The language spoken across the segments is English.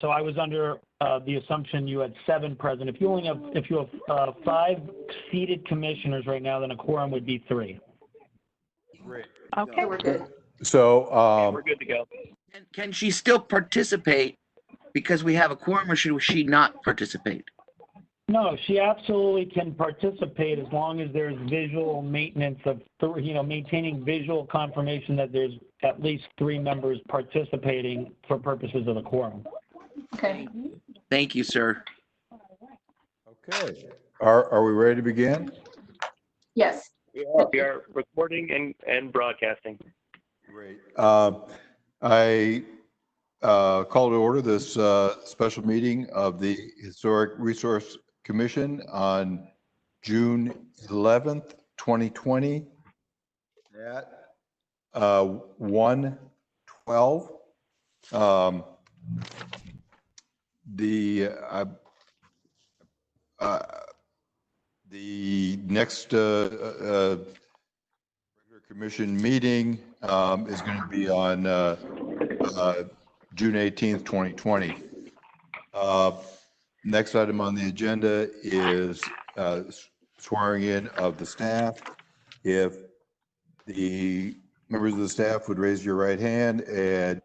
So I was under the assumption you had 7 present. If you have 5 seated commissioners right now, then a quorum would be 3. Great. Okay. We're good. So, We're good to go. Can she still participate because we have a quorum, or should she not participate? No, she absolutely can participate as long as there's visual maintenance of, maintaining visual confirmation that there's at least 3 members participating for purposes of the quorum. Okay. Thank you, sir. okay. Are we ready to begin? Yes. We are recording and broadcasting. Great. I call to order this special meeting of the Historic Resource Commission on June 11th, 2020 at 1:12. The next regular commission meeting is going to be on June 18th, 2020. Next item on the agenda is swearing in of the staff. If the members of the staff would raise your right hand and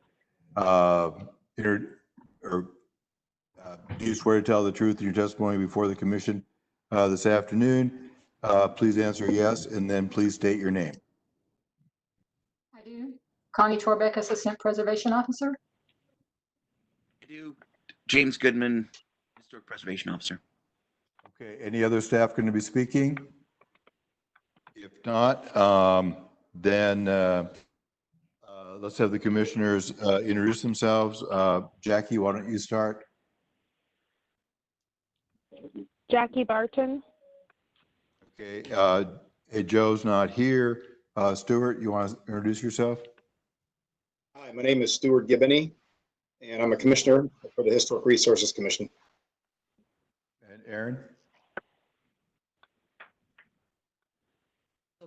do you swear to tell the truth in your testimony before the commission this afternoon? Please answer yes, and then please state your name. I do. Connie Torbeck, Assistant Preservation Officer. I do. James Goodman, Historic Preservation Officer. Okay, any other staff going to be speaking? If not, then let's have the commissioners introduce themselves. Jackie, why don't you start? Jackie Barton. Okay, hey, Joe's not here. Stuart, you want to introduce yourself? Hi, my name is Stuart Gibbony, and I'm a commissioner for the Historic Resources Commission. And Aaron?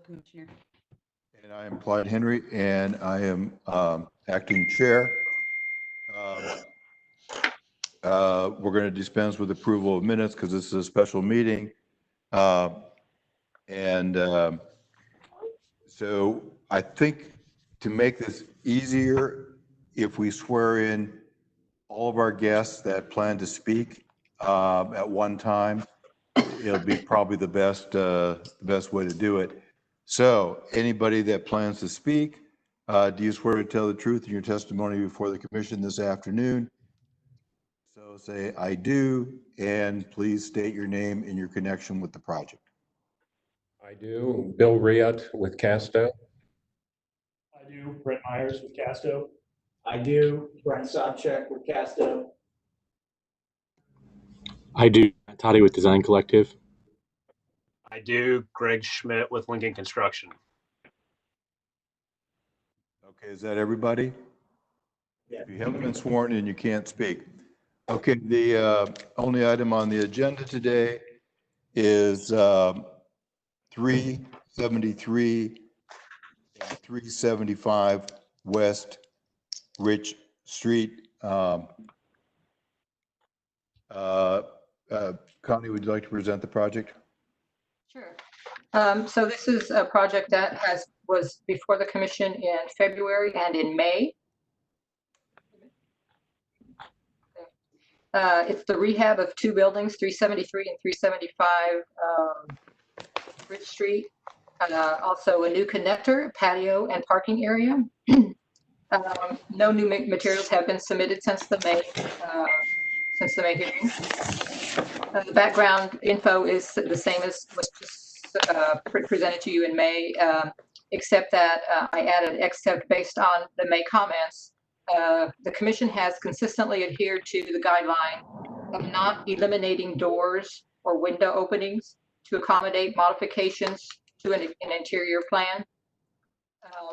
Commissioner. And I am Clyde Henry, and I am acting chair. We're going to dispense with approval of minutes because this is a special meeting. So I think to make this easier, if we swear in all of our guests that plan to speak at one time, it'll be probably the best way to do it. So anybody that plans to speak, do you swear to tell the truth in your testimony before the commission this afternoon? So say, I do, and please state your name and your connection with the project. I do. Bill Riot with Casto. I do. Brent Myers with Casto. I do. Brent Sobchak with Casto. I do. Toddy with Design Collective. I do. Greg Schmidt with Lincoln Construction. Okay, is that everybody? Yeah. If you haven't been sworn in, you can't speak. Okay, the only item on the agenda today is 373 and 375 West Rich Street. Connie, would you like to present the project? Sure. So this is a project that was before the commission in February and in May. It's the rehab of 2 buildings, 373 and 375 Rich Street. Also a new connector, patio, and parking area. No new materials have been submitted since the May hearing. The background info is the same as was presented to you in May, except that I added except based on the May comments. The commission has consistently adhered to the guideline of not eliminating doors or window openings to accommodate modifications to an interior plan.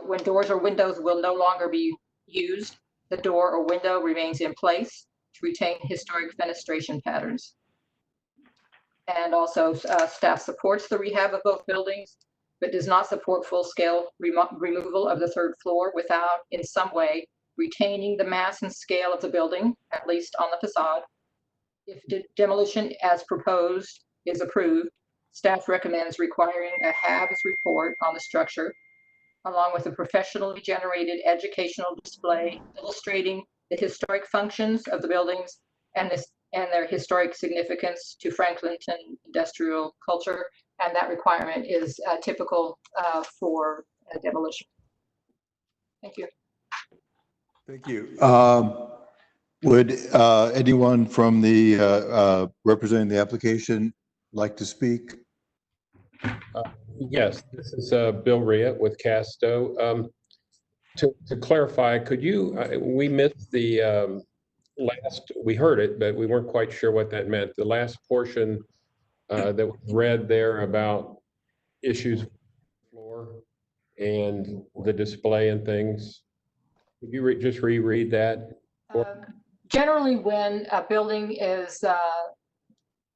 When doors or windows will no longer be used, the door or window remains in place to retain historic fenestration patterns. And also staff supports the rehab of both buildings, but does not support full-scale removal of the 3rd floor without in some way retaining the mass and scale of the building, at least on the facade. If demolition as proposed is approved, staff recommends requiring a HABs report on the structure, along with a professionally generated educational display illustrating the historic functions of the buildings and their historic significance to Franklinton industrial culture. And that requirement is typical for demolition. Thank you. Thank you. Would anyone from the representing the application like to speak? Yes, this is Bill Riat with Casto. To clarify, could you, we missed the last, we heard it, but we weren't quite sure what that meant. The last portion that was read there about issues with the floor and the display and things. Could you just reread that? Generally, when a building is a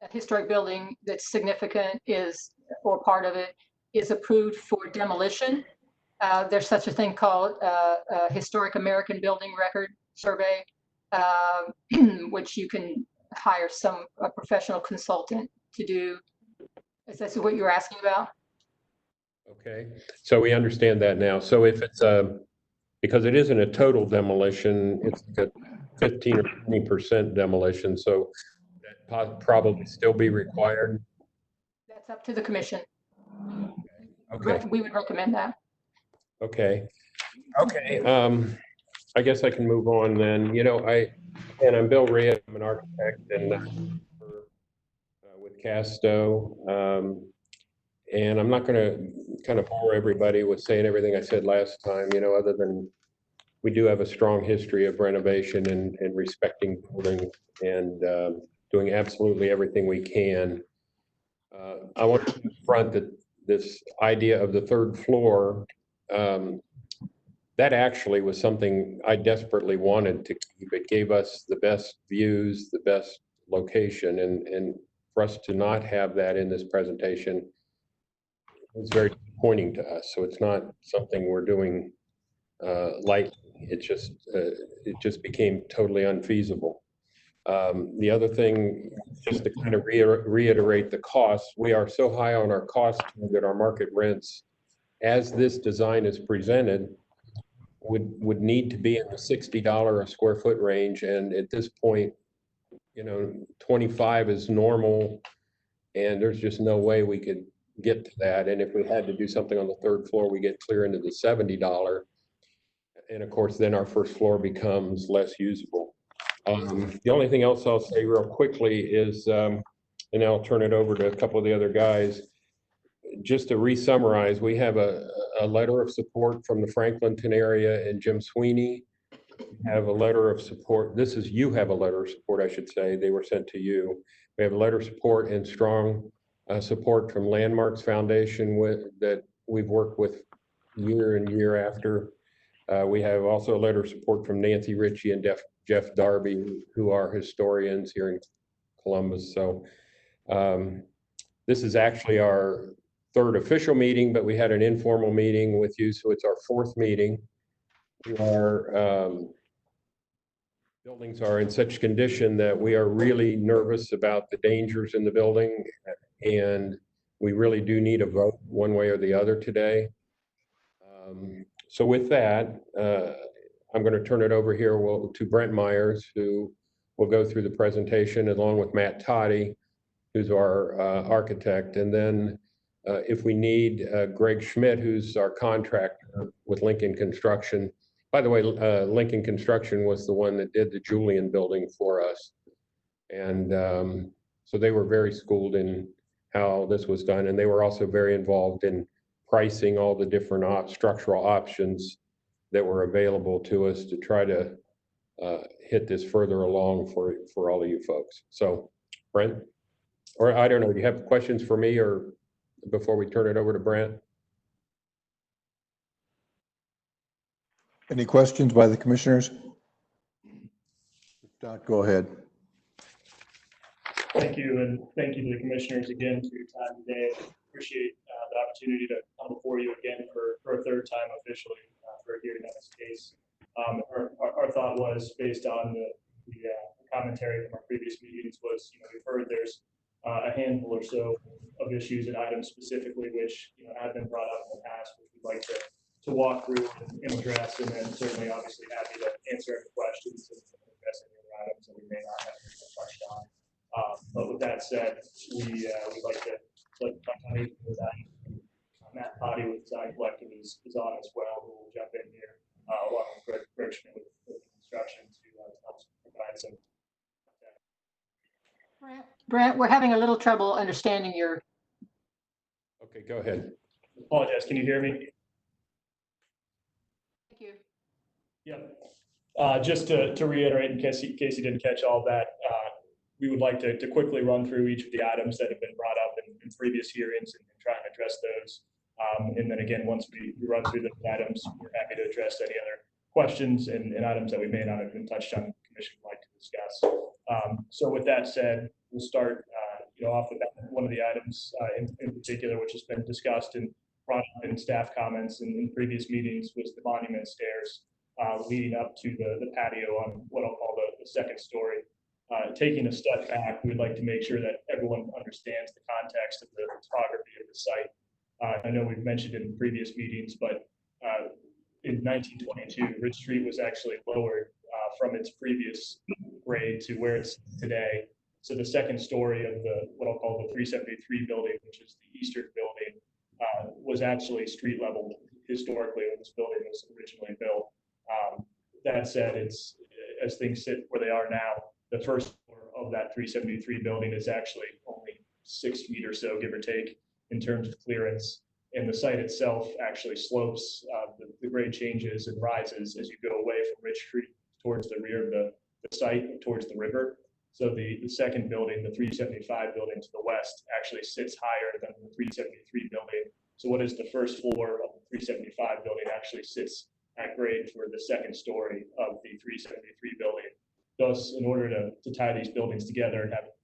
historic building that's significant or part of it is approved for demolition, there's such a thing called a Historic American Building Record Survey, which you can hire a professional consultant to do. Is that what you're asking about? Okay, so we understand that now. So if it's because it isn't a total demolition, it's like a 15 or 20% demolition, so that probably still be required. That's up to the commission. Okay. We would recommend that. Okay. I guess I can move on then. You know, I'm Bill Riat. I'm an architect and with Casto. And I'm not going to kind of bore everybody with saying everything I said last time, you know, other than we do have a strong history of renovation and respecting buildings and doing absolutely everything we can. I want to confront that this idea of the third floor, that actually was something I desperately wanted to keep. It gave us the best views, the best location, and for us to not have that in this presentation is very disappointing to us. So it's not something we're doing lightly. It just became totally unfeasible. The other thing, just to kind of reiterate the costs, we are so high on our costs that our market rents, as this design is presented, would need to be in the $60 a square foot range. And at this point, you know, 25 is normal, and there's just no way we could get to that. And if we had to do something on the third floor, we get clear into the $70. And of course, then our first floor becomes less usable. The only thing else I'll say real quickly is, and I'll turn it over to a couple of the other guys, just to re-summarize, we have a letter of support from the Franklinton area and Jim Sweeney. We have a letter of support. You have a letter of support, I should say. They were sent to you. We have a letter of support and strong support from Landmarks Foundation that we've worked with year and year after. We have also a letter of support from Nancy Ritchie and Jeff Darby, who are historians here in Columbus. So this is actually our third official meeting, but we had an informal meeting with you, so it's our fourth meeting. Our buildings are in such condition that we are really nervous about the dangers in the building, and we really do need a vote one way or the other today. So with that, I'm going to turn it over here to Brent Myers, who will go through the presentation, along with Matt Toddy, who's our architect. And then if we need Greg Schmidt, who's our contractor with Lincoln Construction. By the way, Lincoln Construction was the one that did the Julian building for us. And so they were very schooled in how this was done. And they were also very involved in pricing all the different structural options that were available to us to try to hit this further along for all of you folks. So Brent, or I don't know, do you have questions for me or before we turn it over to Brent? Any questions by the commissioners? If not, go ahead. Thank you, and thank you to the commissioners again for your time today. Appreciate the opportunity to come before you again for a third time officially for a hearing on this case. Our thought was, based on the commentary from our previous meetings, was, we've heard there's a handful or so of issues and items specifically which have been brought up in the past, which we'd like to walk through and address, and then certainly obviously happy to answer any questions and address any other items that we may not have touched on. But with that said, we'd like to let Matt Potty with Design Collective is on as well, who will jump in here along with Greg Schmidt with construction to help provide some. Brent, we're having a little trouble understanding your. Okay, go ahead. Apologize. Can you hear me? Thank you. Yep. Just to reiterate, in case you didn't catch all that, we would like to quickly run through each of the items that have been brought up in previous hearings and try and address those. And then again, once we run through the items, we're happy to address any other questions and items that we may not have been touched on, the commission would like to discuss. So with that said, we'll start off with one of the items in particular, which has been discussed and brought up in staff comments in previous meetings, was the monument stairs leading up to the patio on what I'll call the second story. Taking a step back, we'd like to make sure that everyone understands the context of the topography of the site. I know we've mentioned it in previous meetings, but in 1922, Ridge Street was actually lowered from its previous grade to where it's today. So the second story of what I'll call the 373 building, which is the eastern building, was actually street level historically when this building was originally built. That said, it's as things sit where they are now, the first floor of that 373 building is actually only 6 feet or so, give or take, in terms of clearance. And the site itself actually slopes, the grade changes and rises as you go away from Ridge Street towards the rear of the site, towards the river. So the second building, the 375 building to the west, actually sits higher than the 373 building. So what is the first floor of the 375 building actually sits at grade for the second story of the 373 building. Thus, in order to tie these buildings together and have a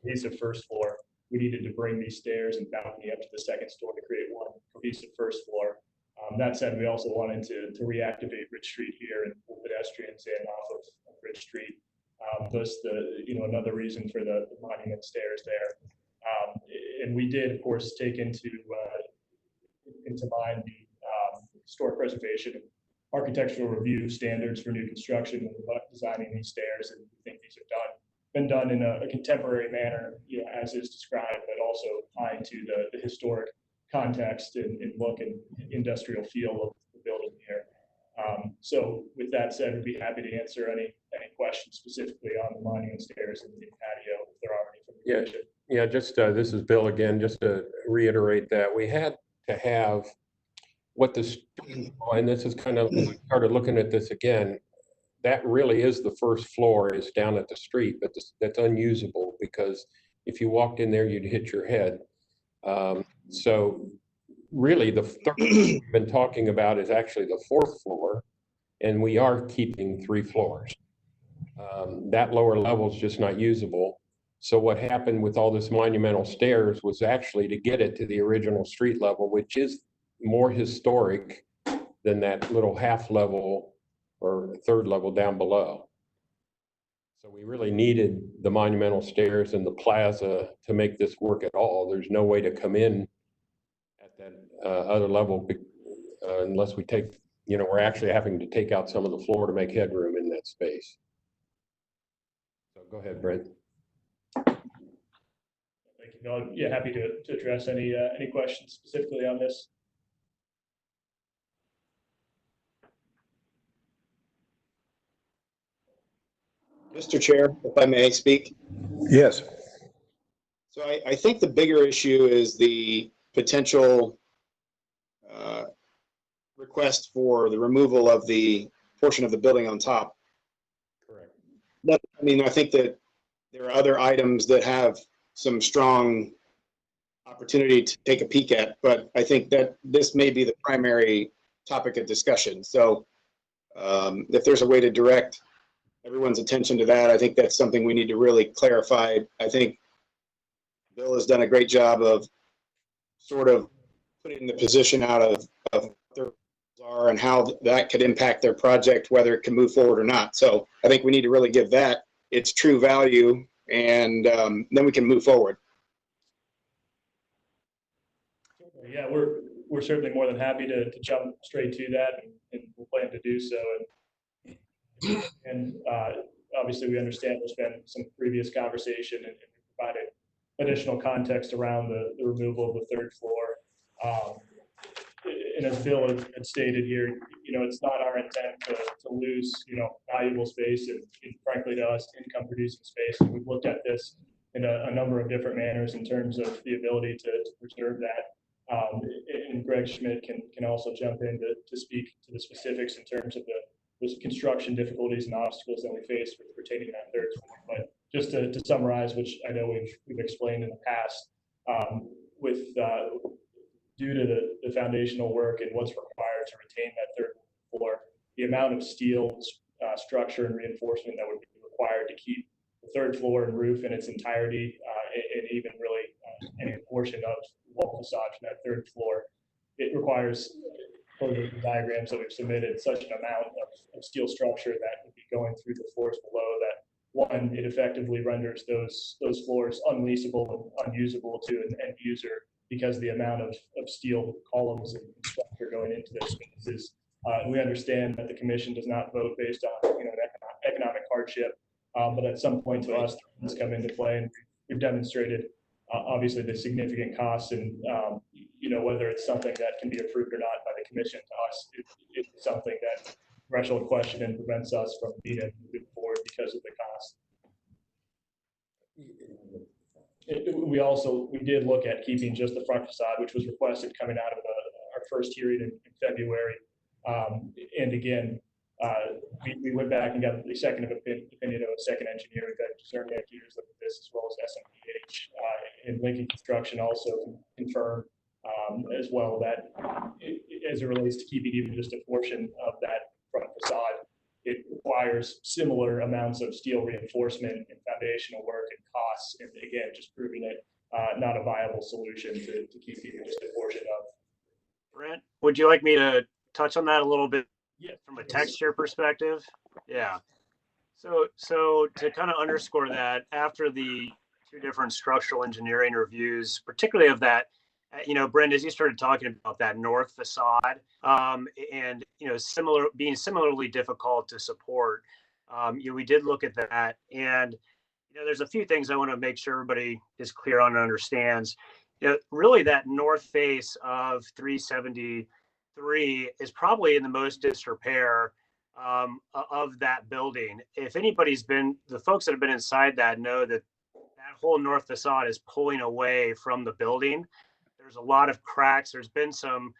cohesive first floor, we needed to bring these stairs and balcony up to the second story to create one cohesive first floor. That said, we also wanted to reactivate Ridge Street here and pull pedestrians in off of Ridge Street. Thus, another reason for the monument stairs there. And we did, of course, take into mind the historic preservation and architectural review standards for new construction when we're designing these stairs, and we think these have been done in a contemporary manner, as is described, but also tied to the historic context and look and industrial feel of the building here. So with that said, we'd be happy to answer any questions specifically on the monument stairs and the patio if there are any from the commission. Yeah, just this is Bill again, just to reiterate that we had to have what this, and this is kind of, as I started looking at this again, that really is the first floor is down at the street, but that's unusable because if you walked in there, you'd hit your head. So really the third we've been talking about is actually the fourth floor, and we are keeping 3 floors. That lower level is just not usable. So what happened with all this monumental stairs was actually to get it to the original street level, which is more historic than that little half level or third level down below. So we really needed the monumental stairs and the plaza to make this work at all. There's no way to come in at that other level unless we take, we're actually having to take out some of the floor to make headroom in that space. So go ahead, Brent. Thank you, Bill. Yeah, happy to address any questions specifically on this. Mr. Chair, if I may speak. Yes. So I think the bigger issue is the potential request for the removal of the portion of the building on top. Correct. But, I mean, I think that there are other items that have some strong opportunity to take a peek at, but I think that this may be the primary topic of discussion. So if there's a way to direct everyone's attention to that, I think that's something we need to really clarify. I think Bill has done a great job of sort of putting the position out of what their are and how that could impact their project, whether it can move forward or not. So I think we need to really give that its true value, and then we can move forward. Yeah, we're certainly more than happy to jump straight to that, and we'll plan to do so. And obviously, we understand there's been some previous conversation and provided additional context around the removal of the third floor. And as Bill had stated here, it's not our intent to lose, valuable space and frankly to us, income producing space. And we've looked at this in a number of different manners in terms of the ability to preserve that. And Greg Schmidt can also jump in to speak to the specifics in terms of the construction difficulties and obstacles that we face with retaining that third floor. But just to summarize, which I know we've explained in the past, due to the foundational work and what's required to retain that third floor, the amount of steel structure and reinforcement that would be required to keep the third floor and roof in its entirety, and even really any portion of wall facade from that third floor, it requires, for the diagrams that we've submitted, such an amount of steel structure that would be going through the floors below that, one, it effectively renders those floors unleasable and unusable to an end user, because the amount of steel columns and structure going into those spaces. We understand that the commission does not vote based on an economic hardship, but at some point to us, things come into play, and we've demonstrated obviously the significant costs, and whether it's something that can be approved or not by the commission. To us, it's something that threshold question and prevents us from being able to move forward because of the cost. We did look at keeping just the front facade, which was requested coming out of our first hearing in February. And again, we went back and got the second opinion of a second engineer. We've got discerning engineers look at this, as well as SMPH. And Lincoln Construction also confirmed as well that as it relates to keeping even just a portion of that front facade, it requires similar amounts of steel reinforcement and foundational work and costs. And again, just proving it not a viable solution to keep even just a portion of. Brent, would you like me to touch on that a little bit? Yeah, from a texture perspective? Yeah. So to kind of underscore that, after the two different structural engineering reviews, particularly of that, Brent, as you started talking about that north facade, and being similarly difficult to support, we did look at that, and there's a few things I want to make sure everybody is clear on and understands. Really, that north face of 373 is probably in the most disrepair of that building. If anybody's been, the folks that have been inside that know that whole north facade is pulling away from the building. There's a lot of cracks. There's been some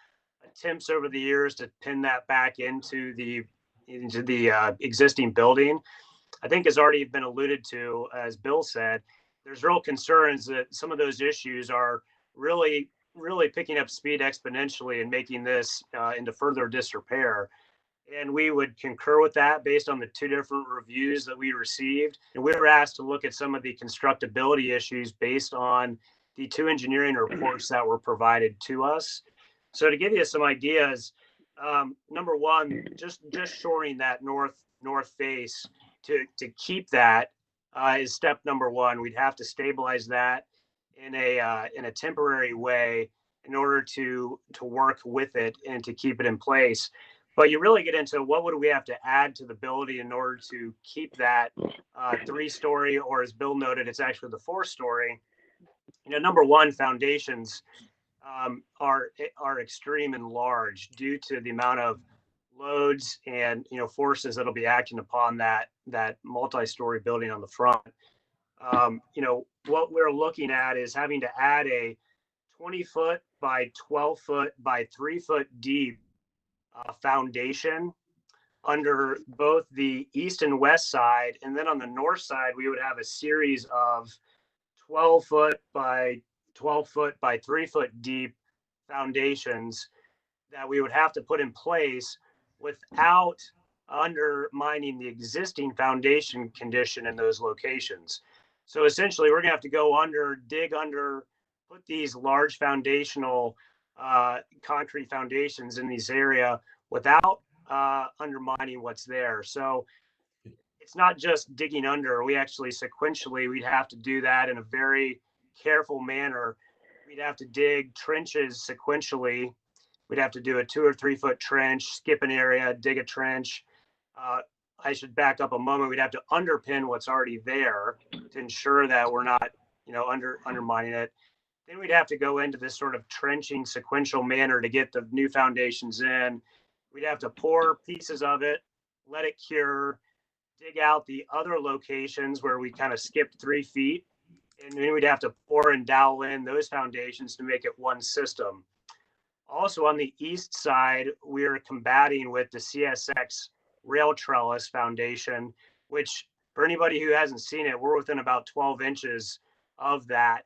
attempts over the years to pin that back into the existing building. I think has already been alluded to, as Bill said, there's real concerns that some of those issues are really picking up speed exponentially and making this into further disrepair. And we would concur with that based on the two different reviews that we received. And we were asked to look at some of the constructability issues based on the two engineering reports that were provided to us. So to give you some ideas, number one, just shoring that north face to keep that is step number one. We'd have to stabilize that in a temporary way in order to work with it and to keep it in place. But you really get into what would we have to add to the building in order to keep that 3-story, or as Bill noted, it's actually the 4-story. Number one, foundations are extreme and large due to the amount of loads and forces that'll be acting upon that multi-story building on the front. What we're looking at is having to add a 20-foot by 12-foot by 3-foot deep foundation under both the east and west side, and then on the north side we would have a series of 12-foot by 12-foot by 3-foot deep foundations that we would have to put in place without undermining the existing foundation condition in those locations. So essentially we're gonna have to go under, dig under, put these large foundational concrete foundations in this area without undermining what's there. So it's not just digging under. We actually sequentially, we'd have to do that in a very careful manner. We'd have to dig trenches sequentially. We'd have to do a 2 or 3 foot trench, skip an area, dig a trench. I should back up a moment. We'd have to underpin what's already there to ensure that we're not, undermining it. Then we'd have to go into this sort of trenching sequential manner to get the new foundations in. We'd have to pour pieces of it, let it cure, dig out the other locations where we kind of skipped 3 feet. And then we'd have to pour and dowel in those foundations to make it one system. Also on the east side, we're combating with the CSX rail trellis foundation, which for anybody who hasn't seen it, we're within about 12 inches of that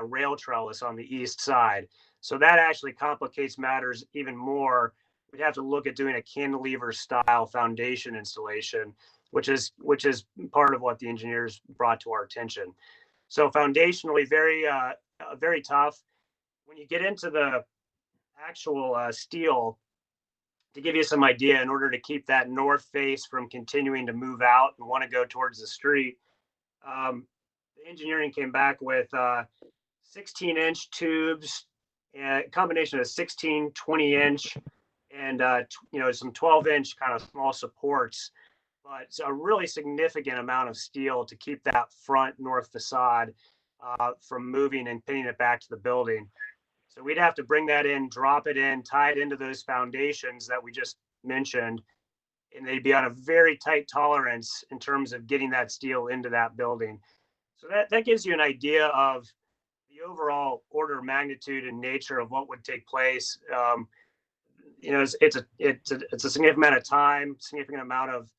rail trellis on the east side. So that actually complicates matters even more. We'd have to look at doing a cantilever style foundation installation, which is part of what the engineers brought to our attention. So foundationally, very tough. When you get into the actual steel, to give you some idea, in order to keep that north face from continuing to move out and want to go towards the street, the engineering came back with 16-inch tubes, a combination of 16, 20-inch, and some 12-inch kind of small supports. But it's a really significant amount of steel to keep that front north facade from moving and pinning it back to the building. So we'd have to bring that in, drop it in, tie it into those foundations that we just mentioned, and they'd be on a very tight tolerance in terms of getting that steel into that building. So that gives you an idea of the overall order of magnitude and nature of what would take place. It's a significant amount of time, significant amount of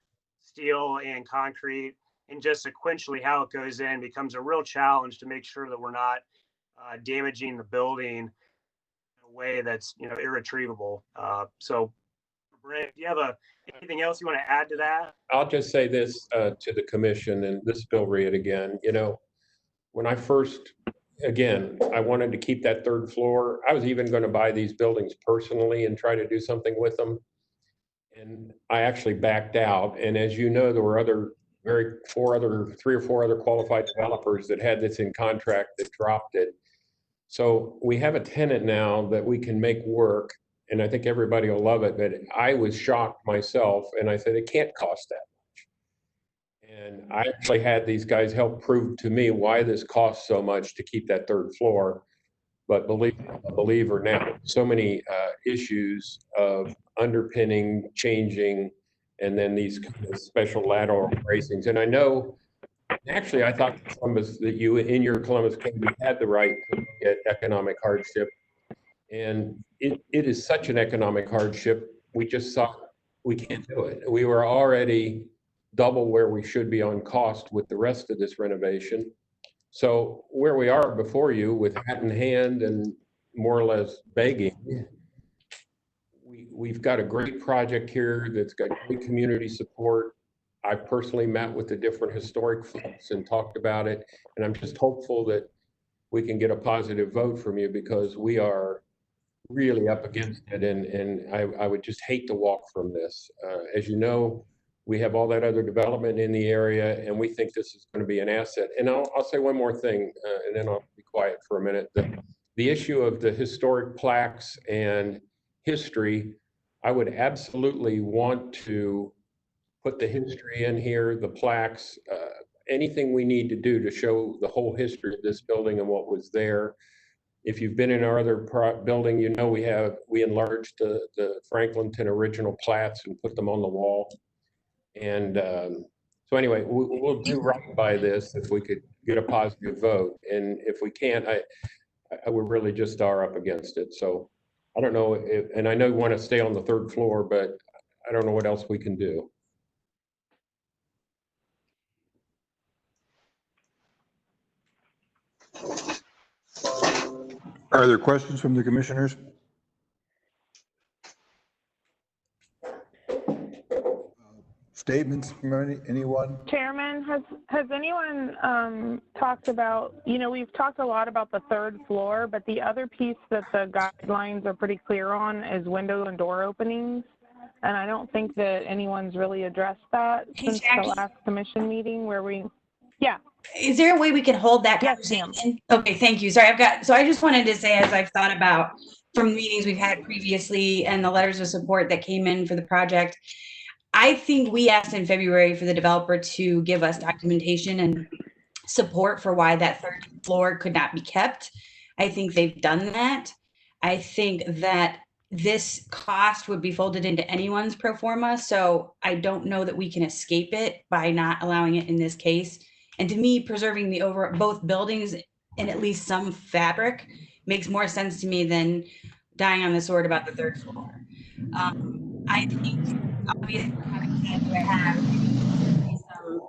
steel and concrete, and just sequentially how it goes in becomes a real challenge to make sure that we're not damaging the building in a way that's irretrievable. So Brent, do you have anything else you want to add to that? I'll just say this to the commission, and this is Bill Reed again. When I first, again, I wanted to keep that 3rd floor. I was even going to buy these buildings personally and try to do something with them. And I actually backed out. And as you know, there were 3 or 4 other qualified developers that had this in contract that dropped it. So we have a tenant now that we can make work, and I think everybody will love it. But I was shocked myself, and I said, it can't cost that much. And I actually had these guys help prove to me why this costs so much to keep that 3rd floor. But believe or not, so many issues of underpinning, changing, and then these special lateral bracings. And I know, actually, I thought Columbus, that you in your Columbus code, you had the right to look at economic hardship. And it is such an economic hardship. We just saw we can't do it. We were already double where we should be on cost with the rest of this renovation. So where we are before you with hat in hand and more or less begging, we've got a great project here that's got great community support. I personally met with the different historic folks and talked about it. And I'm just hopeful that we can get a positive vote from you, because we are really up against it. And I would just hate to walk from this. As you know, we have all that other development in the area, and we think this is going to be an asset. And I'll say one more thing, and then I'll be quiet for a minute. The issue of the historic plaques and history, I would absolutely want to put the history in here, the plaques, anything we need to do to show the whole history of this building and what was there. If you've been in our other building, we enlarged the Franklinton original plats and put them on the wall. And so anyway, we'll do right by this if we could get a positive vote. And if we can't, I would really just are up against it. So I don't know and I know you want to stay on the 3rd floor, but I don't know what else we can do. Are there questions from the commissioners? Statements from anyone? Chairman, has anyone talked about, we've talked a lot about the 3rd floor, but the other piece that the guidelines are pretty clear on is window and door openings. And I don't think that anyone's really addressed that Hey, since Jackie. the last commission meeting where we, yeah. Is there a way we can hold that Yes, conversation? Okay, thank you. Sorry, so I just wanted to say, as I've thought about from meetings we've had previously and the letters of support that came in for the project, I think we asked in February for the developer to give us documentation and support for why that third floor could not be kept. I think they've done that. I think that this cost would be folded into anyone's pro forma, so I don't know that we can escape it by not allowing it in this case. And to me, preserving the both buildings in at least some fabric makes more sense to me than dying on the sword about the third floor. I think obviously to have some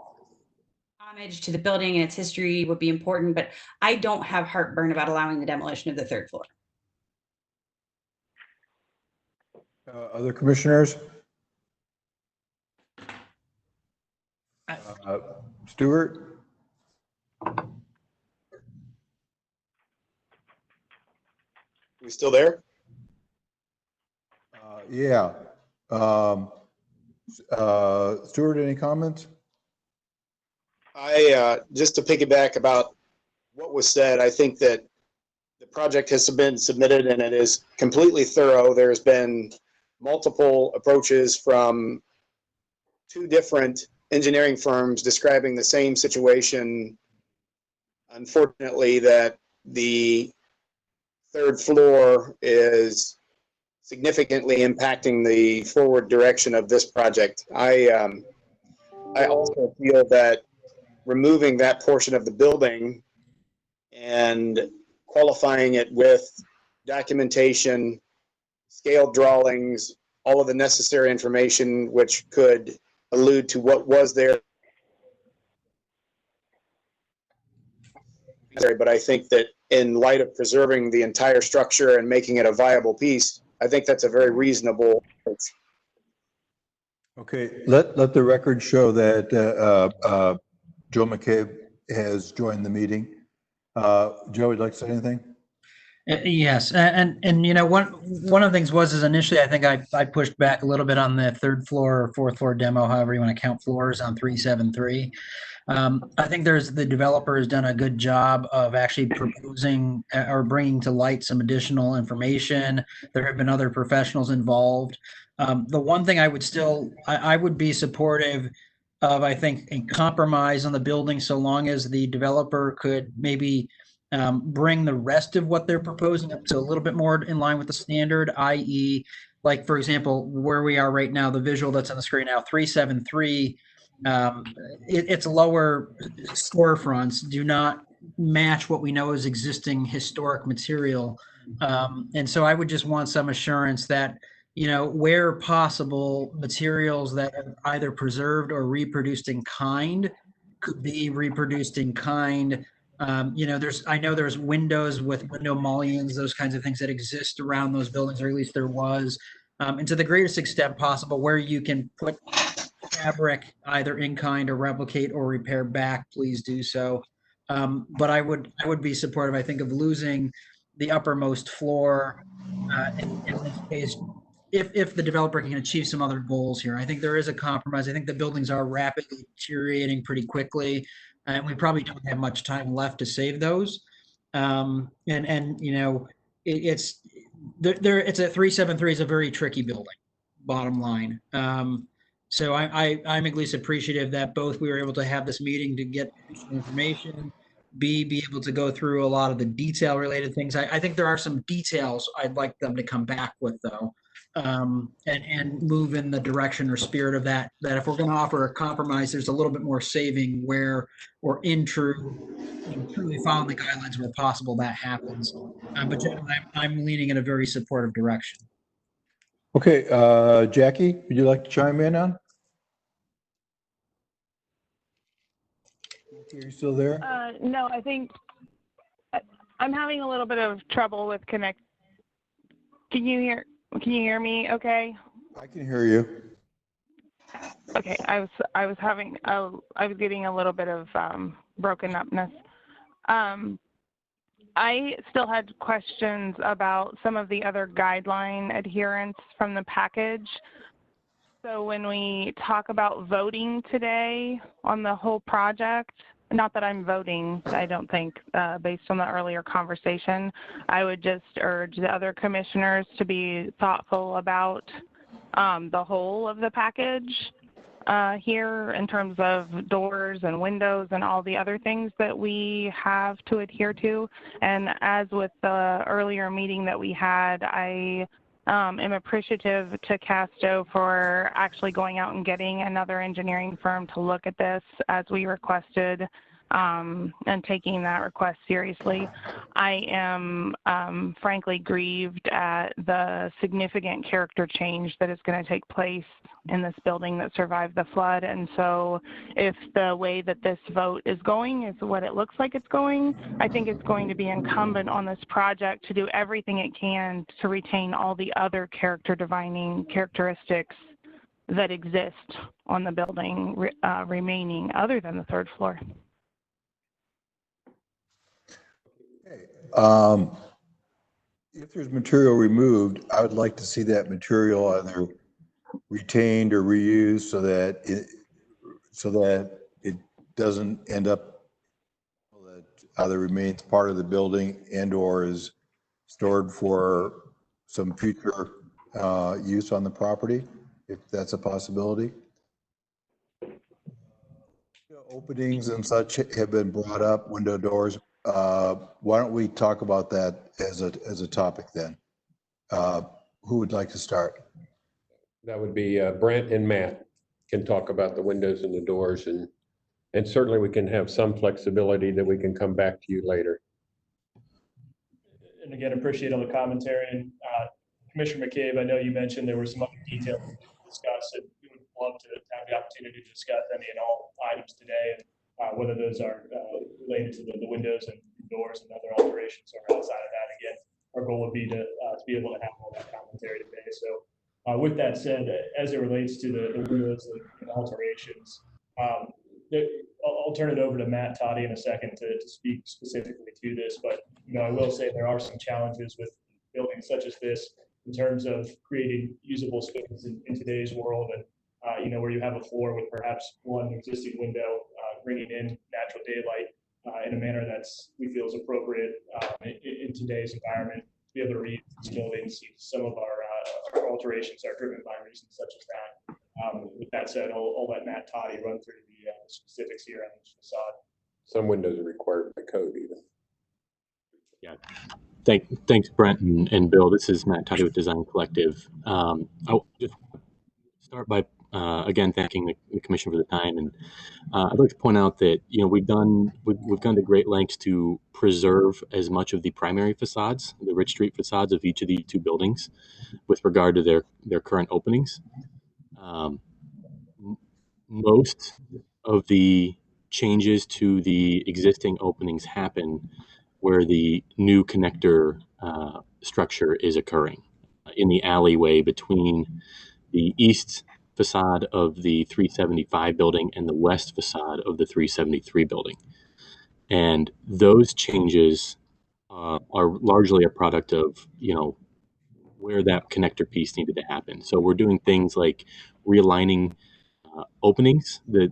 homage to the building and its history would be important, but I don't have heartburn about allowing the demolition of the third floor. Other commissioners? Stuart? We still there? Yeah. Stuart, any comments? Just to piggyback about what was said, I think that the project has been submitted and it is completely thorough. There's been multiple approaches from 2 different engineering firms describing the same situation. Unfortunately, that the third floor is significantly impacting the forward direction of this project. I also feel that removing that portion of the building and qualifying it with documentation, scale drawings, all of the necessary information which could allude to what was there. But I think that in light of preserving the entire structure and making it a viable piece, I think that's a very reasonable. Okay, let the record show that Joe McCabe has joined the meeting. Joe, would you like to say anything? Yes, and you know, one of the things was initially I think I pushed back a little bit on the third floor or fourth floor demo, however you want to count floors, on 373. I think the developer has done a good job of actually proposing or bringing to light some additional information. There have been other professionals involved. The one thing I would be supportive of, I think, a compromise on the building, so long as the developer could maybe bring the rest of what they're proposing up to a little bit more in line with the standard, i.e., like, for example, where we are right now, the visual that's on the screen now, 373, its lower storefronts do not match what we know as existing historic material. And so I would just want some assurance that, you know, where possible, materials that are either preserved or reproduced in kind could be reproduced in kind. You know, I know there's windows with window mullions, those kinds of things that exist around those buildings, or at least there was. And to the greatest extent possible, where you can put fabric either in kind or replicate or repair back, please do so. But I would be supportive, I think, of losing the uppermost floor in this case, if the developer can achieve some other goals here. I think there is a compromise. I think the buildings are rapidly deteriorating pretty quickly, and we probably don't have much time left to save those. And you know, it's a 373 is a very tricky building, bottom line. So I'm at least appreciative that both we were able to have this meeting to get information, be able to go through a lot of the detail related things. I think there are some details I'd like them to come back with, though, and move in the direction or spirit of that if we're going to offer a compromise, there's a little bit more saving where, or truly following the guidelines where possible that happens. But generally, I'm leaning in a very supportive direction. Okay, Jackie, would you like to chime in on? Are you still there? No, I think I'm having a little bit of trouble with connect. Can you hear me okay? I can hear you. Okay, I was getting a little bit of broken upness. I still had questions about some of the other guideline adherence from the package. So when we talk about voting today on the whole project, not that I'm voting, I don't think, based on the earlier conversation, I would just urge the other commissioners to be thoughtful about the whole of the package here in terms of doors and windows and all the other things that we have to adhere to. And as with the earlier meeting that we had, I am appreciative to Casto for actually going out and getting another engineering firm to look at this as we requested, and taking that request seriously. I am frankly grieved at the significant character change that is going to take place in this building that survived the flood. And so if the way that this vote is going is what it looks like it's going, I think it's going to be incumbent on this project to do everything it can to retain all the other character defining characteristics that exist on the building remaining other than the third floor. If there's material removed, I would like to see that material either retained or reused so that it doesn't end up that either remains part of the building and or is stored for some future use on the property, if that's a possibility. Openings and such have been brought up, window doors. Why don't we talk about that as a topic then? Who would like to start? That would be Brent and Matt can talk about the windows and the doors, and certainly we can have some flexibility that we can come back to you later. And again, appreciate all the commentary. And Commissioner McCabe, I know you mentioned there were some other details to discuss, and we would love to have the opportunity to discuss any and all items today, and whether those are related to the windows and doors and other alterations or outside of that. Again, our goal would be to be able to have all that commentary today. So with that said, as it relates to the windows and alterations, I'll turn it over to Matt Toddy in a second to speak specifically to this, but I will say there are some challenges with buildings such as this in terms of creating usable space in today's world, and where you have a floor with perhaps one existing window, bringing in natural daylight in a manner that's we feel is appropriate in today's environment to be able to read these buildings. Some of our alterations are driven by reasons such as that. With that said, I'll let Matt Toddy run through the specifics here on each facade. Some windows are required by code even. Yeah. Thanks, Brent and Bill. This is Matt Toddy with Design Collective. I'll just start by again thanking the commission for the time, and I'd like to point out that we've gone to great lengths to preserve as much of the primary facades, the Rich Street facades of each of the two buildings, with regard to their current openings. Most of the changes to the existing openings happen where the new connector structure is occurring in the alleyway between the east facade of the 375 building and the west facade of the 373 building. And those changes are largely a product of, where that connector piece needed to happen. So we're doing things like realigning openings. The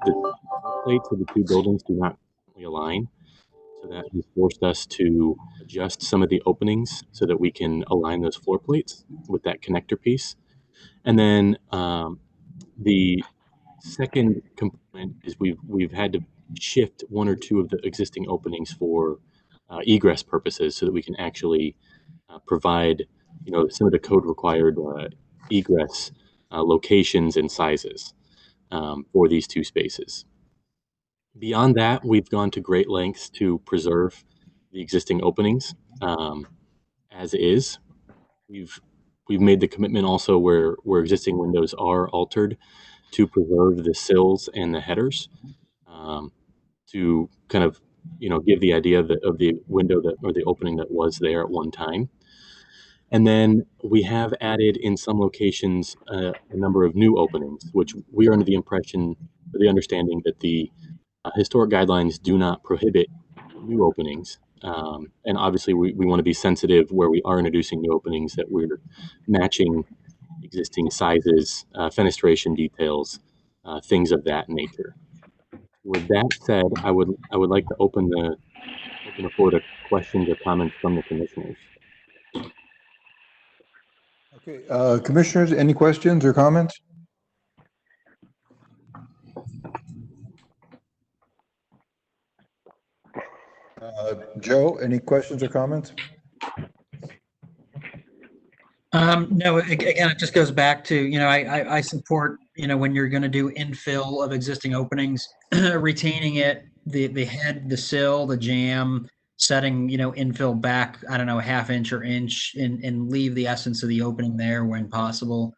plates of the two buildings do not align. So that has forced us to adjust some of the openings so that we can align those floor plates with that connector piece. And then the second component is we've had to shift one or two of the existing openings for egress purposes so that we can actually provide some of the code required egress locations and sizes for these two spaces. Beyond that, we've gone to great lengths to preserve the existing openings as is. We've made the commitment also where existing windows are altered to preserve the sills and the headers to kind of give the idea of the window or the opening that was there at one time. And then we have added in some locations a number of new openings, which we are under the impression, or the understanding that the historic guidelines do not prohibit new openings. And obviously we want to be sensitive where we are introducing new openings that we're matching existing sizes, fenestration details, things of that nature. With that said, I would like to open the floor to questions or comments from the commissioners. Okay, commissioners, any questions or comments? Joe, any questions or comments? No, again, it just goes back to, I support, when you're going to do infill of existing openings, retaining it, the head, the sill, the jamb, setting, infill back, I don't know, half inch or inch and leave the essence of the opening there when possible.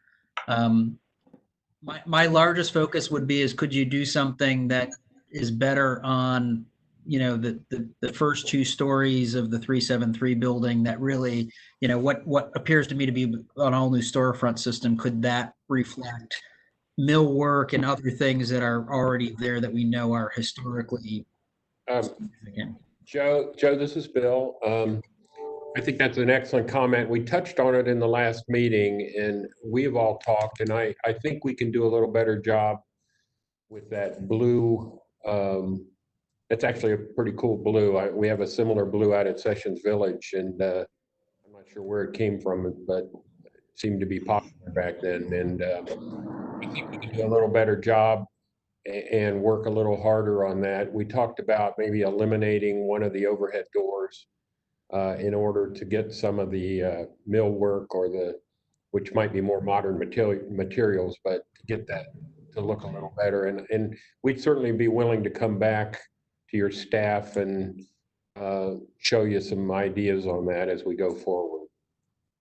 My largest focus would be could you do something that is better on, the first 2 stories of the 373 building that really, what appears to me to be an all new storefront system, could that reflect millwork and other things that are already there that we know are historically significant? Joe, this is Bill. I think that's an excellent comment. We touched on it in the last meeting, and we've all talked, and I think we can do a little better job with that blue. It's actually a pretty cool blue. We have a similar blue out at Sessions Village, and I'm not sure where it came from, but it seemed to be popular back then. And I think we can do a little better job and work a little harder on that. We talked about maybe eliminating one of the overhead doors in order to get some of the millwork which might be more modern materials, but to get that to look a little better. And we'd certainly be willing to come back to your staff and show you some ideas on that as we go forward.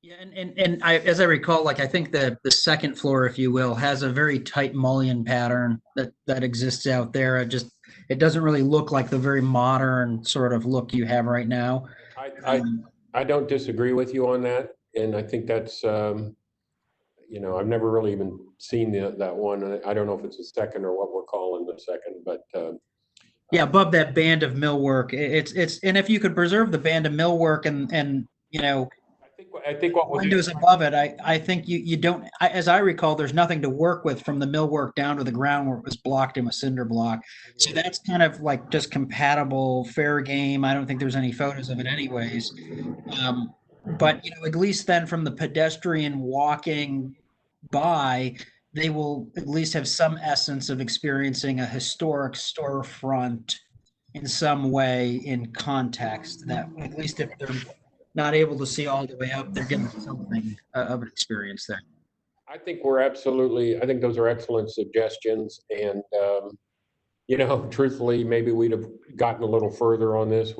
Yeah, and as I recall, I think the second floor, if you will, has a very tight mullion pattern that exists out there. It doesn't really look like the very modern sort of look you have right now. I don't disagree with you on that, and I think that's I've never really even seen that one. I don't know if it's a second or what we're calling the second, but yeah, above that band of millwork, it's and if you could preserve the band of millwork and I think what we'll windows above it, I think you don't, as I recall, there's nothing to work with from the millwork down to the ground where it was blocked in a cinder block. So that's kind of just compatible, fair game. I don't think there's any photos of it anyways. But at least then from the pedestrian walking by, they will at least have some essence of experiencing a historic storefront in some way in context, that at least if they're not able to see all the way up, they're getting something of an experience there. I think those are excellent suggestions. And, truthfully, maybe we'd have gotten a little further on this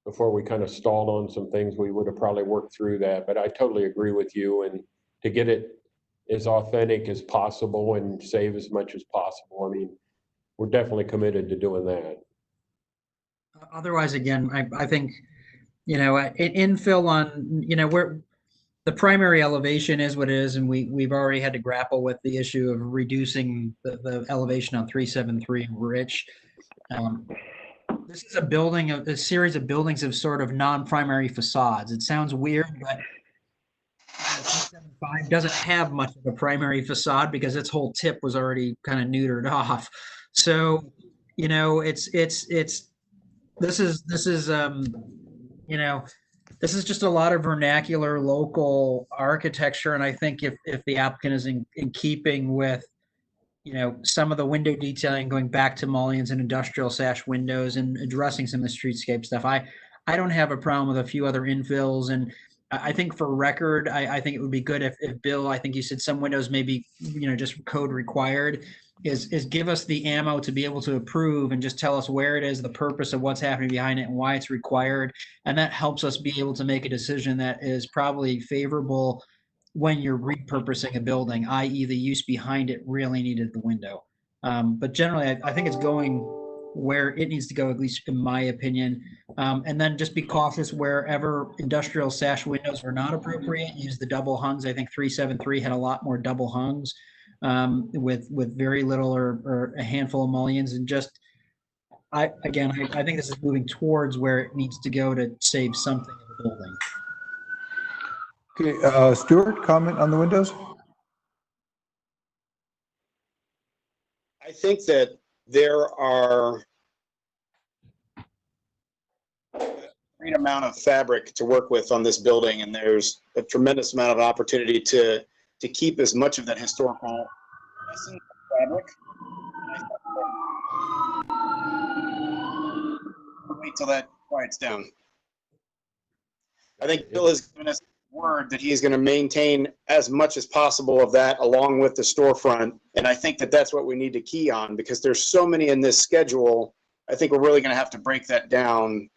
before we kind of stalled on some things. We would have probably worked through that, but I totally agree with you. And to get it as authentic as possible and save as much as possible, I mean, we're definitely committed to doing that. Otherwise, again, I think, infill on, where the primary elevation is what it is, and we've already had to grapple with the issue of reducing the elevation on 373 Rich. This is a series of buildings of sort of non-primary facades. It sounds weird, but 375 doesn't have much of a primary facade because its whole tip was already kind of neutered off. So, this is just a lot of vernacular local architecture. And I think if the applicant is in keeping with, some of the window detailing, going back to mullions and industrial sash windows and addressing some of the streetscape stuff, I don't have a problem with a few other infills. And I think for record, I think it would be good if Bill, I think you said some windows maybe, just code required, is give us the ammo to be able to approve and just tell us where it is, the purpose of what's happening behind it and why it's required. And that helps us be able to make a decision that is probably favorable when you're repurposing a building, i.e. the use behind it really needed the window. But generally, I think it's going where it needs to go, at least in my opinion. And then just be cautious wherever industrial sash windows were not appropriate, use the double hungs. I think 373 had a lot more double hungs with very little or a handful of mullions. And just, I think this is moving towards where it needs to go to save something of the building. Okay, Stuart, comment on the windows? I think that there are a great amount of fabric to work with on this building, and there's a tremendous amount of opportunity to keep as much of that historical fabric. Wait till that quiets down. I think Bill has given us word that he's going to maintain as much as possible of that along with the storefront. And I think that that's what we need to key on, because there's so many in this schedule. I think we're really going to have to break that down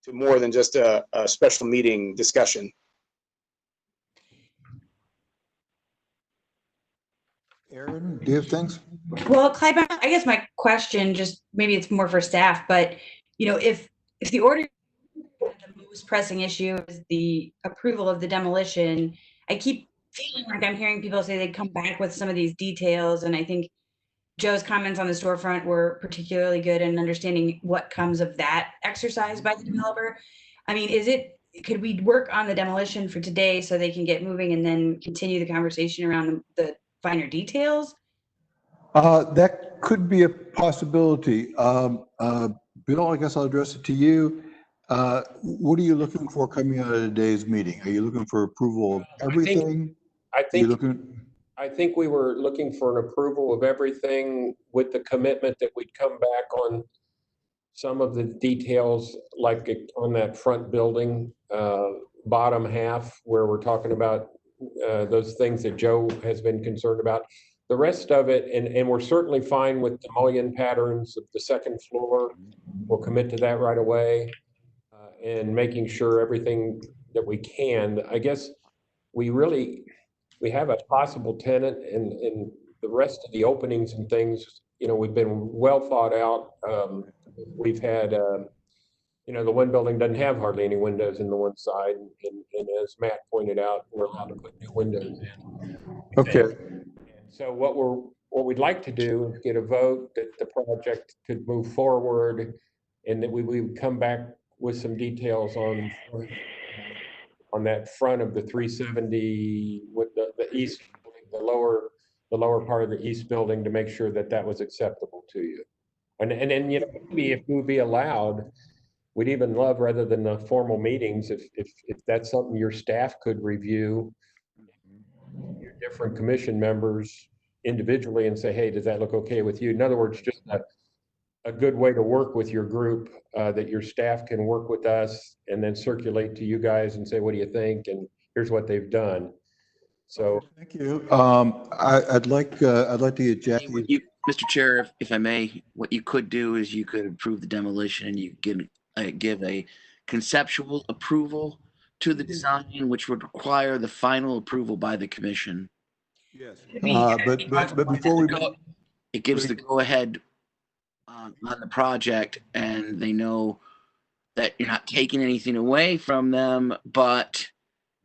to more than just a special meeting discussion. Aaron, do you have things? Well, Clive, I guess my question, just maybe it's more for staff, but if the order, the most pressing issue is the approval of the demolition, I keep feeling like I'm hearing people say they'd come back with some of these details, and I think Joe's comments on the storefront were particularly good in understanding what comes of that exercise by the developer. I mean, could we work on the demolition for today so they can get moving and then continue the conversation around the finer details? That could be a possibility. Bill, I guess I'll address it to you. What are you looking for coming out of today's meeting? Are you looking for approval of everything? I think we were looking for an approval of everything with the commitment that we'd come back on some of the details, like on that front building, bottom half, where we're talking about those things that Joe has been concerned about. The rest of it, and we're certainly fine with the mullion patterns of the second floor. We'll commit to that right away, and making sure everything that we can. I guess we have a possible tenant, and the rest of the openings and things, we've been well thought out. We've had, the one building doesn't have hardly any windows in the one side, and as Matt pointed out, we're allowed to put new windows in. Okay. And so what we'd like to do is get a vote that the project could move forward, and that we would come back with some details on that front of the 370 with the east, the lower part of the east building, to make sure that that was acceptable to you. And then, maybe if we'd be allowed, we'd even love, rather than the formal meetings, if that's something your staff could review, your different commission members individually, and say, hey, does that look okay with you? In other words, just a good way to work with your group, that your staff can work with us and then circulate to you guys and say, what do you think? And here's what they've done. So thank you. I'd like to get Jackie. Mr. Chair, if I may, what you could do is you could approve the demolition, and you could give a conceptual approval to the design, which would require the final approval by the commission. Yes, but before we it gives the go ahead on the project, and they know that you're not taking anything away from them, but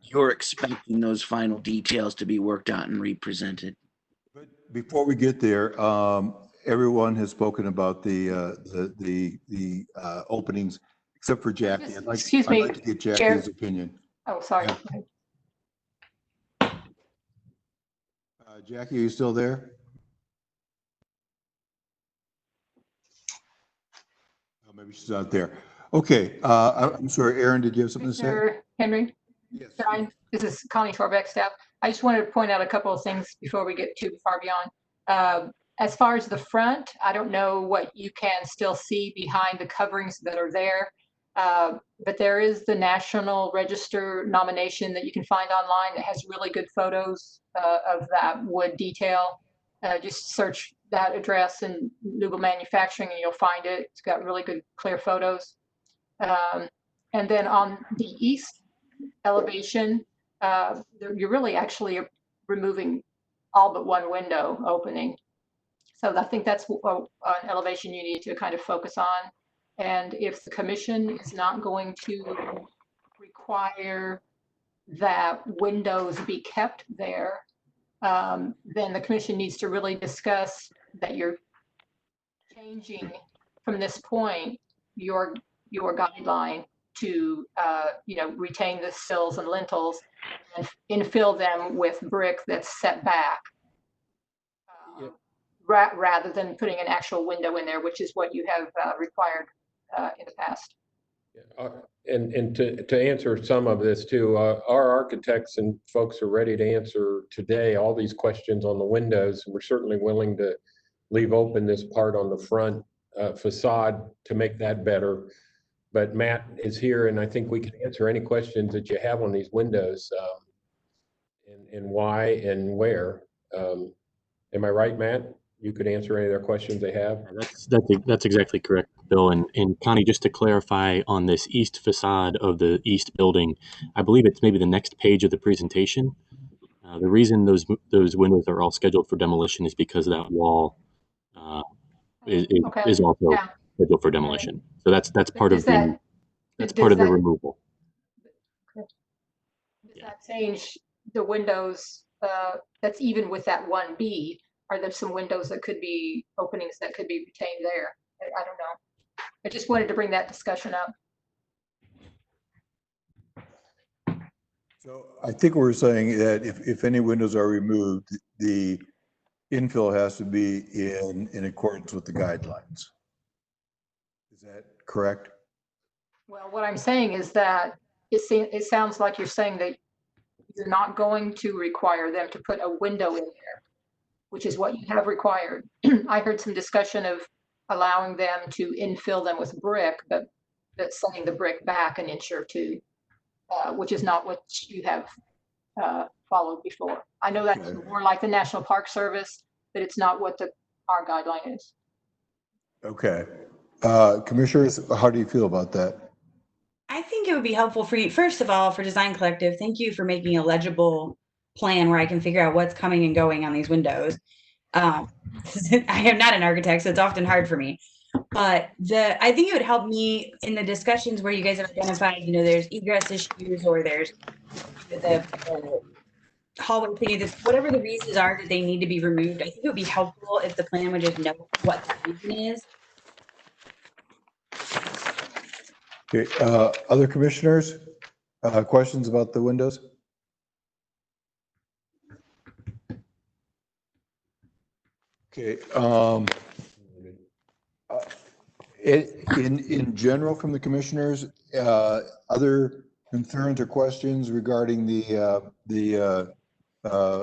you're expecting those final details to be worked out and represented. But before we get there, everyone has spoken about the openings except for Jackie. I'd like to get Jackie's Chair. opinion. Oh, sorry. Jackie, are you still there? Oh, maybe she's not there. Okay. I'm sorry, Aaron, did you have something to say? Mr. Henry? Yes. This is Connie Torbeck, staff. I just wanted to point out a couple of things before we get too far beyond. As far as the front, I don't know what you can still see behind the coverings that are there, but there is the National Register nomination that you can find online that has really good photos of that wood detail. Just search that address in Google Manufacturing and you'll find it. It's got really good, clear photos. And then on the east elevation, you're really actually removing all but one window opening. So I think that's an elevation you need to kind of focus on. And if the commission is not going to require that windows be kept there, then the commission needs to really discuss that you're changing from this point your guideline to retain the sills and lintels, and infill them with brick that's set back. Rather than putting an actual window in there, which is what you have required in the past. And to answer some of this too, our architects and folks are ready to answer today all these questions on the windows. We're certainly willing to leave open this part on the front facade to make that better. But Matt is here, and I think we can answer any questions that you have on these windows, and why and where. Am I right, Matt? You could answer any of their questions they have. That's exactly correct, Bill. And Connie, just to clarify on this east facade of the east building, I believe it's maybe the next page of the presentation. The reason those windows are all scheduled for demolition is because that wall is also scheduled for demolition. So that's part of the removal. Does that change the windows? That's even with that 1B. Are there some windows that could be openings that could be retained there? I don't know. I just wanted to bring that discussion up. So I think we're saying that if any windows are removed, the infill has to be in accordance with the guidelines. Is that correct? Well, what I'm saying is that it sounds like you're saying that you're not going to require them to put a window in there, which is what you have required. I heard some discussion of allowing them to infill them with brick, but setting the brick back an inch or two, which is not what you have followed before. I know that's more like the National Park Service, but it's not what our guideline is. Okay. Commissioners, how do you feel about that? I think it would be helpful for you, first of all, for Design Collective. Thank you for making a legible plan where I can figure out what's coming and going on these windows. I am not an architect, so it's often hard for me. But I think it would help me in the discussions where you guys have identified, there's egress issues or there's the hallway thingy, whatever the reasons are that they need to be removed. I think it would be helpful if the plan would just know what the reason is. Okay. Other commissioners, questions about the windows? Okay. In general, from the commissioners, other concerns or questions regarding the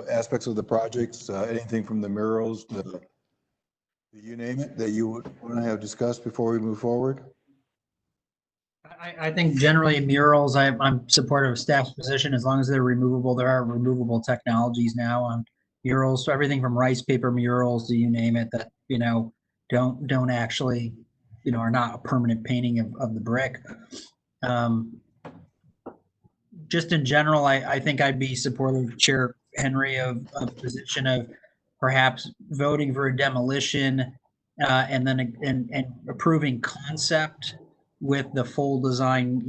aspects of the projects, anything from the murals, you name it, that you would want to have discussed before we move forward? I think generally murals, I'm supportive of staff's position as long as they're removable. There are removable technologies now on murals. So everything from rice paper murals to you name it that, don't actually, are not a permanent painting of the brick. Just in general, I think I'd be supportive, Chair Henry, of a position of perhaps voting for a demolition and then and approving concept with the full design,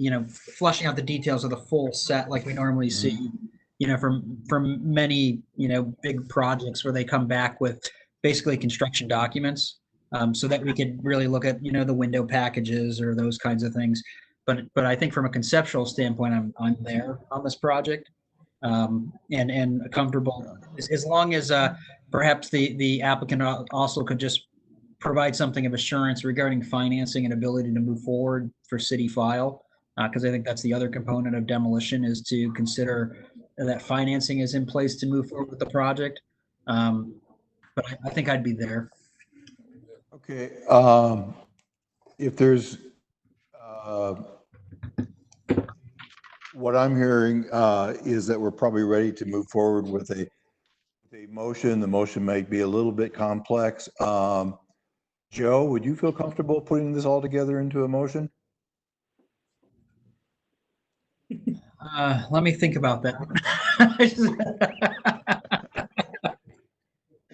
flushing out the details of the full set like we normally see, from many, big projects where they come back with basically construction documents, so that we could really look at, the window packages or those kinds of things. But I think from a conceptual standpoint, I'm there on this project, and comfortable as long as perhaps the applicant also could just provide something of assurance regarding financing and ability to move forward for city file, because I think that's the other component of demolition is to consider that financing is in place to move forward with the project. But I think I'd be there. Okay. If there's what I'm hearing is that we're probably ready to move forward with a motion. The motion might be a little bit complex. Joe, would you feel comfortable putting this all together into a motion? Let me think about that.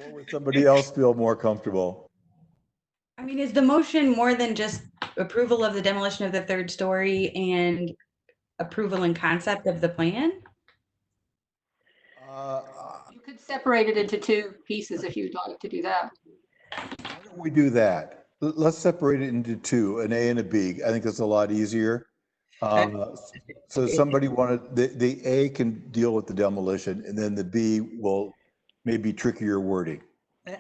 Or would somebody else feel more comfortable? I mean, is the motion more than just approval of the demolition of the third story and approval and concept of the plan? You could separate it into two pieces if you'd like to do that. Why don't we do that? Let's separate it into two, an A and a B. I think that's a lot easier. So somebody wanted, the A can deal with the demolition, and then the B will maybe trickier wording.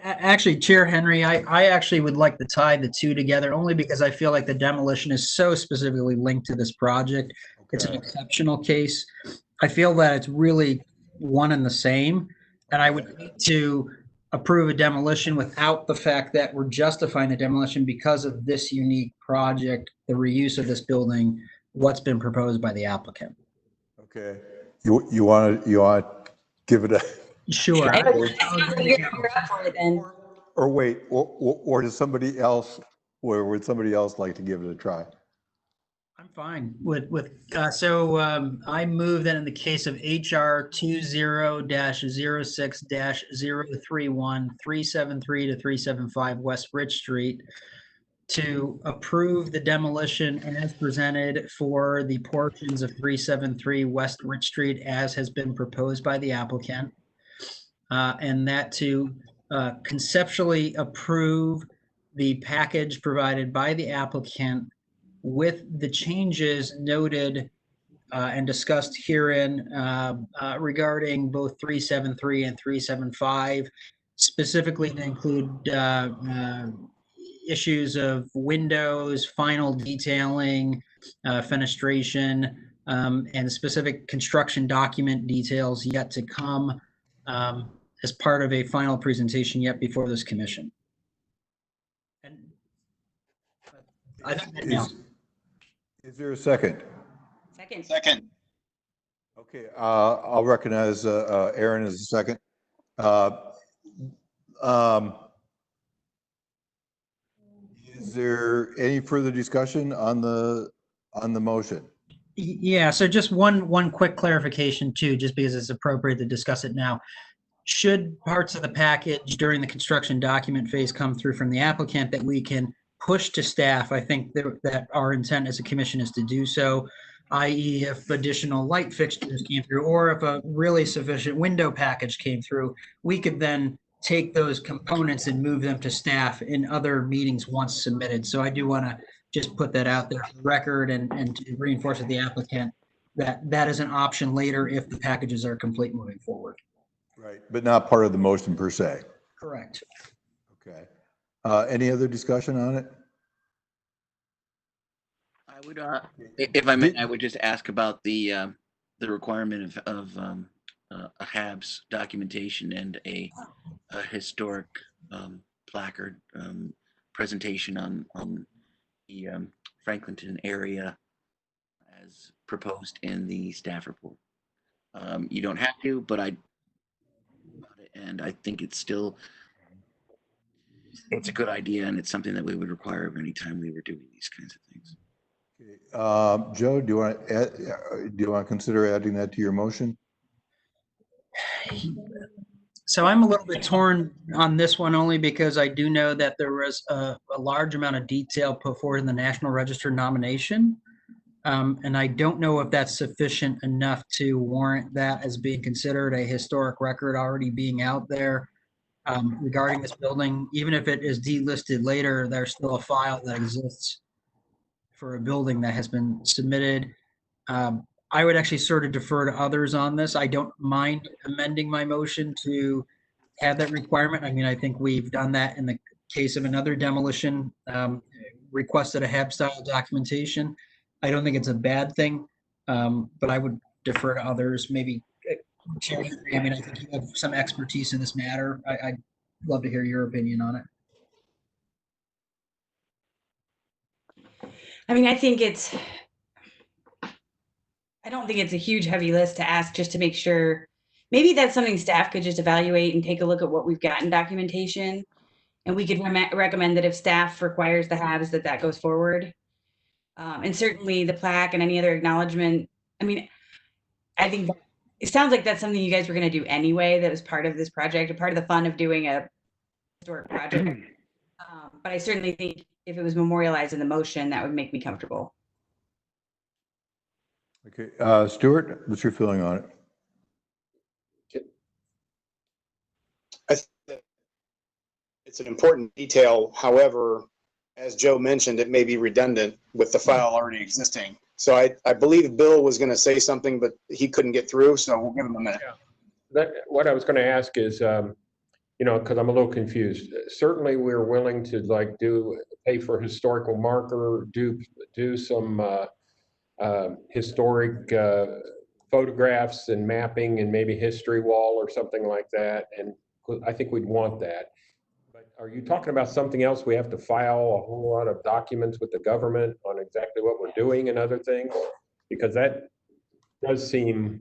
Actually, Chair Henry, I actually would like to tie the two together only because I feel like the demolition is so specifically linked to this project. It's an Okay. exceptional case. I feel that it's really one and the same. And I would hate to approve a demolition without the fact that we're justifying the demolition because of this unique project, the reuse of this building, what's been proposed by the applicant. Okay. You want to give it a, Sure. You're up for it then. or wait, or does somebody else, or would somebody else like to give it a try? I'm fine with I move that in the case of HR 20-06-031 373 to 375 West Rich Street to approve the demolition as presented for the portions of 373 West Rich Street as has been proposed by the applicant, and that to conceptually approve the package provided by the applicant with the changes noted and discussed herein regarding both 373 and 375, specifically to include issues of windows, final detailing, fenestration, and specific construction document details yet to come as part of a final presentation yet before this commission. And I think that now. Is there a second? Second. Okay, I'll recognize Aaron as a second. Is there any further discussion on the motion? Yeah, so just one quick clarification too, just because it's appropriate to discuss it now. Should parts of the package during the construction document phase come through from the applicant that we can push to staff, I think that our intent as a commission is to do so, i.e. if additional light fixtures came through or if a really sufficient window package came through, we could then take those components and move them to staff in other meetings once submitted. So I do want to just put that out there for the record and to reinforce with the applicant that that is an option later if the packages are complete moving forward. Right, but not part of the motion per se. Correct. Okay. Any other discussion on it? I would, if I may, I would just ask about the requirement of a HABS documentation and a historic placard presentation on the Franklinton area as proposed in the staff report. You don't have to, but I think it's a good idea, and it's something that we would require of any time we were doing these kinds of things. Okay. Joe, do you want to consider adding that to your motion? So I'm a little bit torn on this one only because I do know that there was a large amount of detail put forward in the National Register nomination. And I don't know if that's sufficient enough to warrant that as being considered a historic record already being out there regarding this building. Even if it is delisted later, there's still a file that exists for a building that has been submitted. I would actually sort of defer to others on this. I don't mind amending my motion to add that requirement. I mean, I think we've done that in the case of another demolition, requested a HAB style documentation. I don't think it's a bad thing, but I would defer to others. Maybe, Chair Henry, I mean, I think you have some expertise in this matter. I'd love to hear your opinion on it. I mean, I don't think it's a huge heavy list to ask just to make sure. Maybe that's something staff could just evaluate and take a look at what we've got in documentation. And we could recommend that if staff requires the HABs that goes forward. And certainly the plaque and any other acknowledgement. I mean, I think it sounds like that's something you guys were going to do anyway. That was part of this project, a part of the fun of doing a historic project. But I certainly think if it was memorialized in the motion, that would make me comfortable. Okay, Stuart, what's your feeling on it? I think that it's an important detail. However, as Joe mentioned, it may be redundant with the file already existing. So I believe Bill was going to say something, but he couldn't get through, so we'll give him a minute. What I was going to ask is, because I'm a little confused. Certainly, we're willing to pay for historical marker, do some historic photographs and mapping, and maybe history wall or something like that. And I think we'd want that. But are you talking about something else? We have to file a whole lot of documents with the government on exactly what we're doing and other things? Because that does seem,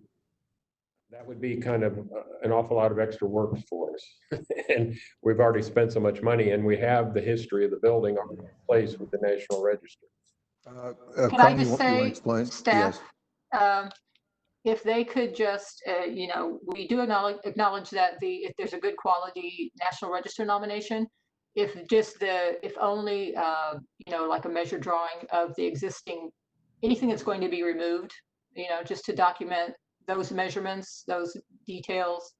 that would be kind of an awful lot of extra work for us. And we've already spent so much money, and we have the history of the building already in place with the National Register. Can I Connie, just you wanna say, explain? staff, Yes. if they could just, we do acknowledge that if there's a good quality National Register nomination, if only, like a measure drawing of the existing, anything that's going to be removed, just to document those measurements, those details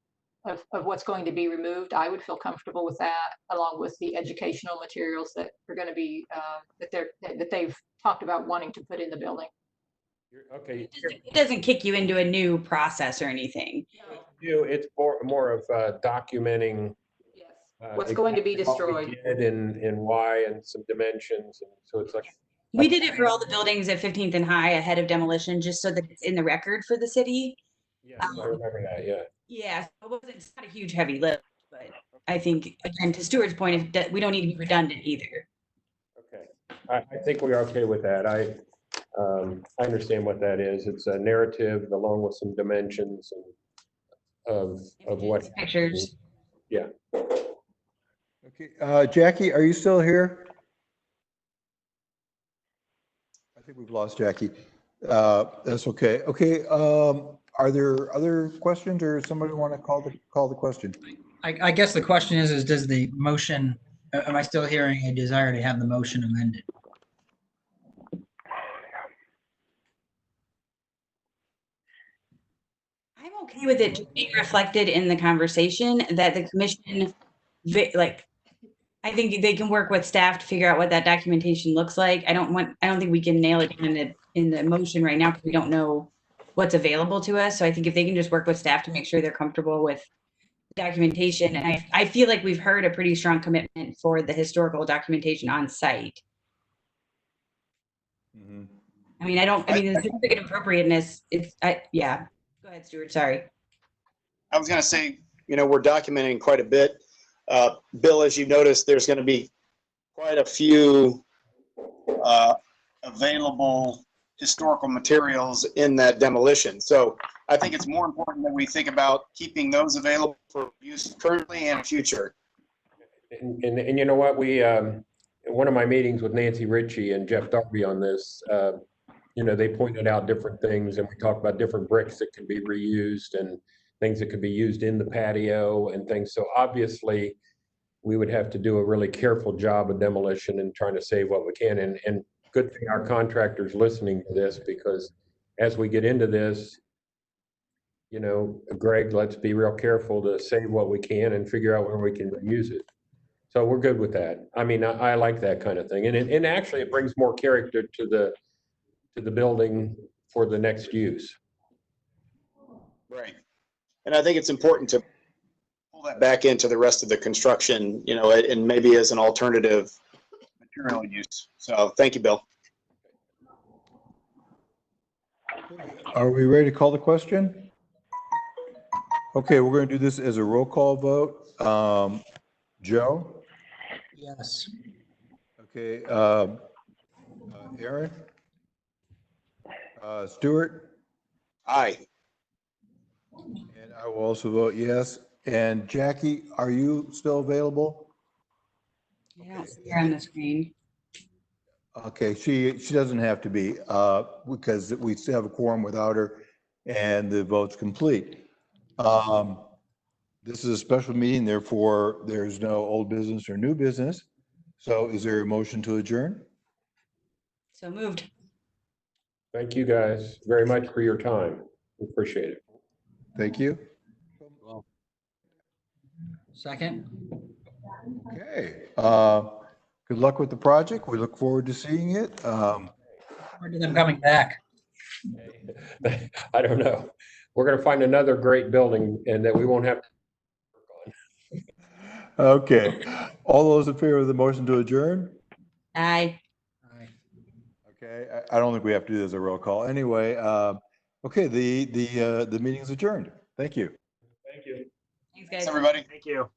of what's going to be removed, I would feel comfortable with that, along with the educational materials that are going to be, that they've talked about wanting to put in the building. Okay. It doesn't kick you into a new process or anything. It's more of documenting Yes. What's going to be exactly what we destroyed. did and why, and some dimensions. And so it's like, We did it for all the buildings at 15th and High ahead of demolition, just so that it's in the record for the city. yes, I remember that, yeah. Yeah, so it's not a huge heavy lift, but I think, again, to Stuart's point, we don't need to be redundant either. Okay, I think we're okay with that. I understand what that is. It's a narrative along with some dimensions and of what pictures. Yeah. Okay, Jackie, are you still here? I think we've lost Jackie. That's okay. Okay, are there other questions, or somebody want to call the question? I guess the question is does the motion, am I still hearing a desire to have the motion amended? I'm okay with it being reflected in the conversation that the commission, I think they can work with staff to figure out what that documentation looks like. I don't think we can nail it in the motion right now because we don't know what's available to us. So I think if they can just work with staff to make sure they're comfortable with documentation. And I feel like we've heard a pretty strong commitment for the historical documentation on site. Mm-hmm. I mean, the certificate of appropriateness, yeah. Go ahead, Stuart, sorry. I was going to say, we're documenting quite a bit. Bill, as you noticed, there's going to be quite a few available historical materials in that demolition. So I think it's more important that we think about keeping those available for use currently and future. And you know what, we, in one of my meetings with Nancy Ritchie and Jeff Darby on this, they pointed out different things, and we talked about different bricks that can be reused and things that could be used in the patio and things. So obviously, we would have to do a really careful job of demolition and trying to save what we can. And good thing our contractor's listening to this, because as we get into this, Greg, let's be real careful to save what we can and figure out where we can use it. So we're good with that. I mean, I like that kind of thing. And actually, it brings more character to the building for the next use. Right. And I think it's important to pull that back into the rest of the construction, and maybe as an alternative material use. So thank you, Bill. Are we ready to call the question? Okay, we're going to do this as a roll call vote. Joe? Yes. Okay, Aaron? Stuart? Aye. And I will also vote yes. And Jackie, are you still available? I don't see her on the screen. Okay, she doesn't have to be, because we still have a quorum without her, and the vote's complete. This is a special meeting, therefore there's no old business or new business. So is there a motion to adjourn? So moved. Thank you guys very much for your time. We appreciate it. Thank you. Second. Okay, good luck with the project. We look forward to seeing it. Forward to them coming back. I don't know. We're going to find another great building and that we won't have to work on. Okay. All those in favor of the motion to adjourn? Aye. Okay. I don't think we have to do this as a roll call. Anyway, okay, the meeting is adjourned. Thank you. Thank you. Thanks, Thanks, guys. everybody. Thank you.